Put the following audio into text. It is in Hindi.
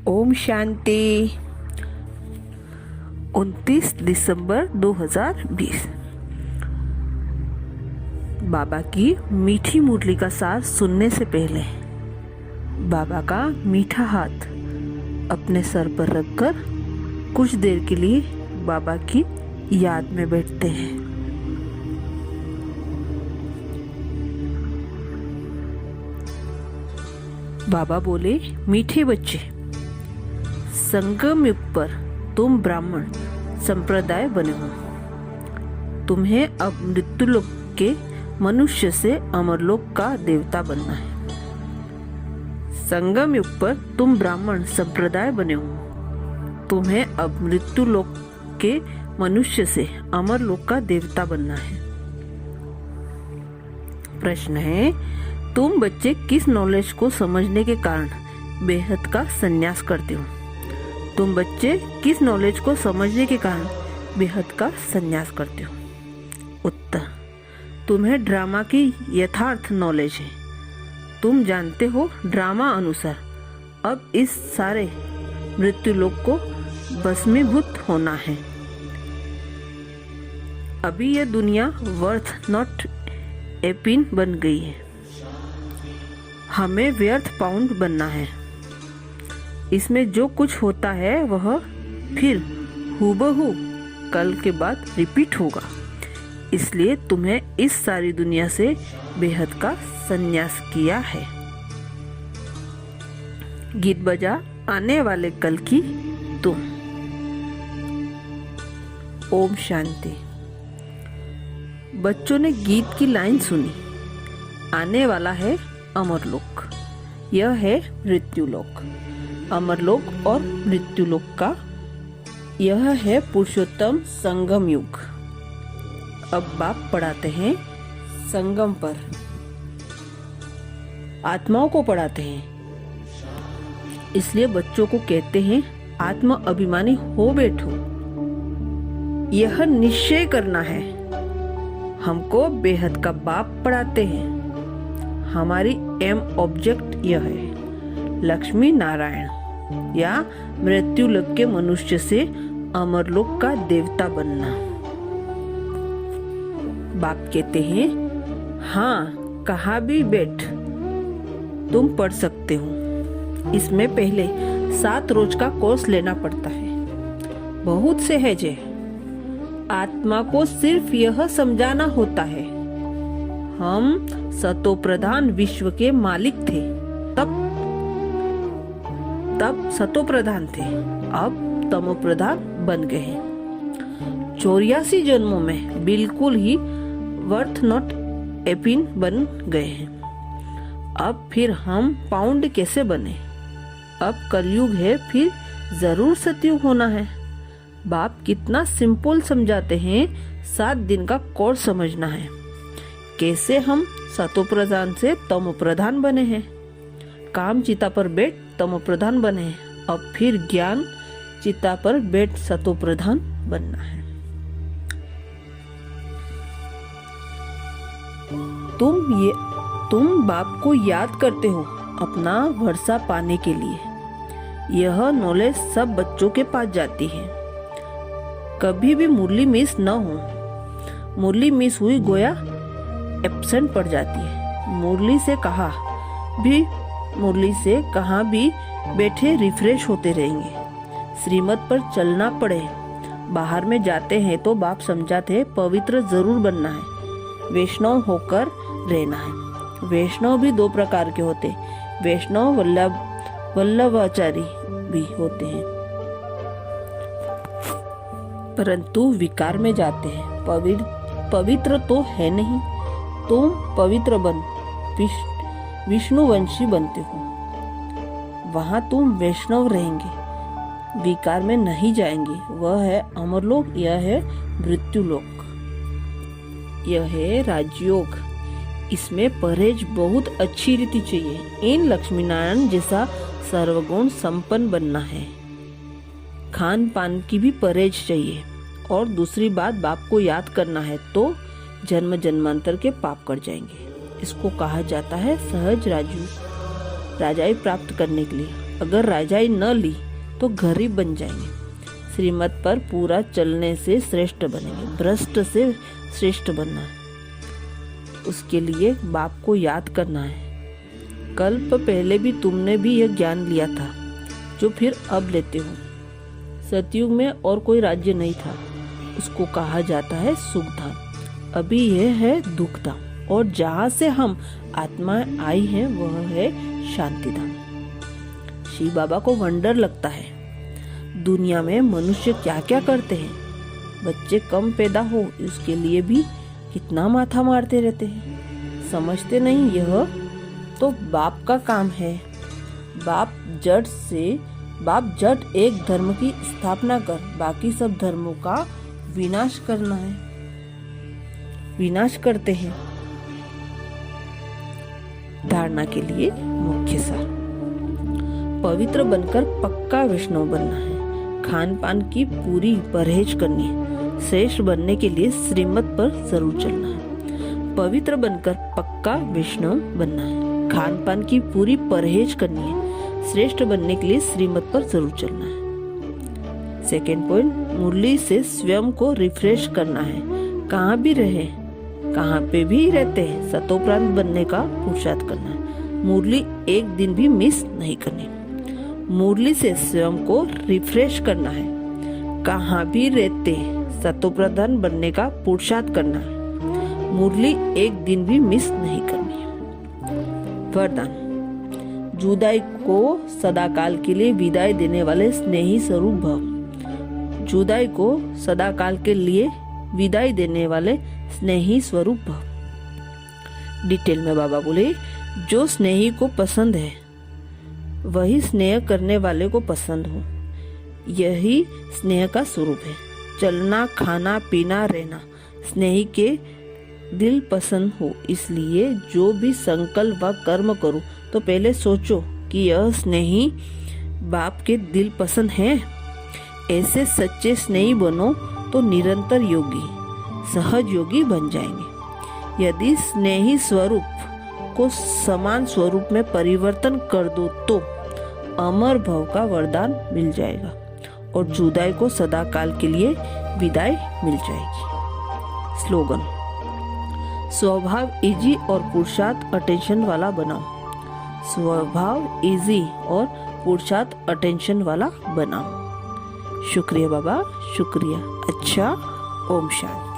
ओम शांति। 29 दिसंबर 2020। बाबा की मीठी मुरली का सार सुनने से पहले बाबा का मीठा हाथ अपने सर पर रखकर कुछ देर के लिए बाबा की याद में बैठते हैं। बाबा बोले, मीठे बच्चे, संगम युग पर तुम ब्राह्मण संप्रदाय बने हो। तुम्हें अब मृत्युलोक के मनुष्य से अमरलोक का देवता बनना है। संगम युग पर तुम ब्राह्मण संप्रदाय बने हो। तुम्हें अब मृत्युलोक के मनुष्य से अमरलोक का देवता बनना है। प्रश्न है, तुम बच्चे किस नॉलेज को समझने के कारण बेहद का संन्यास करते हो? तुम बच्चे किस नॉलेज को समझने के कारण बेहद का संन्यास करते हो? उत्तर, तुम्हें ड्रामा की यथार्थ नॉलेज है। तुम जानते हो ड्रामा अनुसार अब इस सारे मृत्युलोक को भस्मीभूत होना है। अभी यह दुनिया वर्थ नॉट ए पिन बन गई है। हमें व्यर्थ पाउंड बनना है। इसमें जो कुछ होता है वह फिर हूबहू कल के बाद रिपीट होगा। इसलिए तुम्हें इस सारी दुनिया से बेहद का संन्यास किया है। गीत बजा आने वाले कल की तुम। ओम शांति। बच्चों ने गीत की लाइन सुनी। आने वाला है अमरलोक, यह है मृत्युलोक। अमरलोक और मृत्युलोक का यह है पुरुषोत्तम संगम युग। अब बाप पढ़ाते हैं संगम पर, आत्माओं को पढ़ाते हैं। इसलिए बच्चों को कहते हैं आत्म अभिमानी हो बैठो। यह निश्चय करना है। हमको बेहद का बाप पढ़ाते हैं। हमारी एम ऑब्जेक्ट यह है, लक्ष्मी नारायण या मृत्युलोक के मनुष्य से अमरलोक का देवता बनना। बाप कहते हैं, हाँ कहाँ भी बैठ तुम पढ़ सकते हो। इसमें पहले 7 रोज का कोर्स लेना पड़ता है। बहुत सहज है। आत्मा को सिर्फ यह समझाना होता है, हम सतो प्रधान विश्व के मालिक थे। तब सतो प्रधान थे, अब तमो प्रधान बन गए हैं। 84 जन्मों में बिल्कुल ही वर्थ नॉट एपिन बन गए हैं। अब फिर हम पाउंड कैसे बने? अब कलयुग है, फिर जरूर सतयुग होना है। बाप कितना सिंपल समझाते हैं। 7 दिन का कोर्स समझना है। कैसे हम सतो प्रधान से तमो प्रधान बने हैं। काम चिता पर बैठ तमो प्रधान बने हैं। अब फिर ज्ञान चिता पर बैठ सतो प्रधान बनना है। तुम बाप को याद करते हो अपना वर्षा पाने के लिए। यह नॉलेज सब बच्चों के पास जाती है। कभी भी मुरली मिस न हो। मुरली मिस हुई गोया एब्सेंट पड़ जाती है। मुरली से कहाँ भी बैठे रिफ्रेश होते रहेंगे। श्रीमत पर चलना पड़े। बाहर में जाते हैं तो बाप समझाते हैं पवित्र जरूर बनना है, वैष्णव होकर रहना है। वैष्णव भी 2 प्रकार के होते हैं। वैष्णव वल्लभाचारी भी होते हैं, परंतु विकार में जाते हैं। पवित्र तो है नहीं। तुम पवित्र बन विष्णुवंशी बनते हो। वहां तुम वैष्णव रहेंगे, विकार में नहीं जाएंगे। वह है अमरलोक, यह है मृत्युलोक, यह है राजयोग। इसमें परहेज बहुत अच्छी रीति चाहिए। इन लक्ष्मी नारायण जैसा सर्वगुण संपन्न बनना है। खान पान की भी परहेज चाहिए। और दूसरी बात, बाप को याद करना है तो जन्म जन्मांतर के पाप कट जाएंगे। इसको कहा जाता है सहज राजाई प्राप्त करने के लिए अगर राजाई न ली तो गरीब बन जाएंगे। श्रीमत पर पूरा चलने से श्रेष्ठ बनेंगे। भ्रष्ट से श्रेष्ठ बनना है, उसके लिए बाप को याद करना है। कल्प पहले भी तुमने भी यह ज्ञान लिया था जो फिर अब लेते हो। सतयुग में और कोई राज्य नहीं था, उसको कहा जाता है सुखधाम। अभी यह है दुखधाम, और जहाँ से हम आत्माएं आई हैं वह है शांतिधाम। शिव बाबा को वंडर लगता है दुनिया में मनुष्य क्या क्या करते हैं। बच्चे कम पैदा हो उसके लिए भी कितना माथा मारते रहते हैं। समझते नहीं यह तो बाप का काम है। बाप जट एक धर्म की स्थापना कर बाकी सब धर्मों का विनाश करना है, विनाश करते हैं। धारणा के लिए मुख्य सार, पवित्र बनकर पक्का वैष्णव बनना है। खान पान की पूरी परहेज करनी है। श्रेष्ठ बनने के लिए श्रीमत पर जरूर चलना है। पवित्र बनकर पक्का वैष्णव बनना है। खान पान की पूरी परहेज करनी है। श्रेष्ठ बनने के लिए श्रीमत पर जरूर चलना है। सेकेंड पॉइंट, मुरली से स्वयं को रिफ्रेश करना है। कहाँ भी रहे, कहाँ पे भी रहते हैं, सतोप्रांत बनने का पुरुषार्थ करना है। मुरली एक दिन भी मिस नहीं करनी। मुरली से स्वयं को रिफ्रेश करना है। कहाँ भी रहते सतोप्रधान बनने का पुरुषार्थ करना है। मुरली एक दिन भी मिस नहीं करनी है। वरदान, जुदाई को सदाकाल के लिए विदाई देने वाले स्नेही स्वरूप भव। जुदाई को सदाकाल के लिए विदाई देने वाले स्नेही स्वरूप भव। डिटेल में बाबा बोले, जो स्नेही को पसंद है वही स्नेह करने वाले को पसंद हो। यही स्नेह का स्वरूप है। चलना, खाना, पीना, रहना स्नेही के दिल पसंद हो। इसलिए जो भी संकल्प व कर्म करो तो पहले सोचो कि यह स्नेही बाप के दिल पसंद है। ऐसे सच्चे स्नेही बनो तो निरंतर योगी, सहज योगी बन जाएंगे। यदि स्नेही स्वरूप को समान स्वरूप में परिवर्तन कर दो तो अमर भव का वरदान मिल जाएगा और जुदाई को सदा काल के लिए विदाई मिल जाएगी। स्लोगन, स्वभाव इजी और पुरुषार्थ अटेंशन वाला बनाओ। स्वभाव इजी और पुरुषार्थ अटेंशन वाला बनाओ। शुक्रिया बाबा, शुक्रिया। अच्छा, ओम शांति।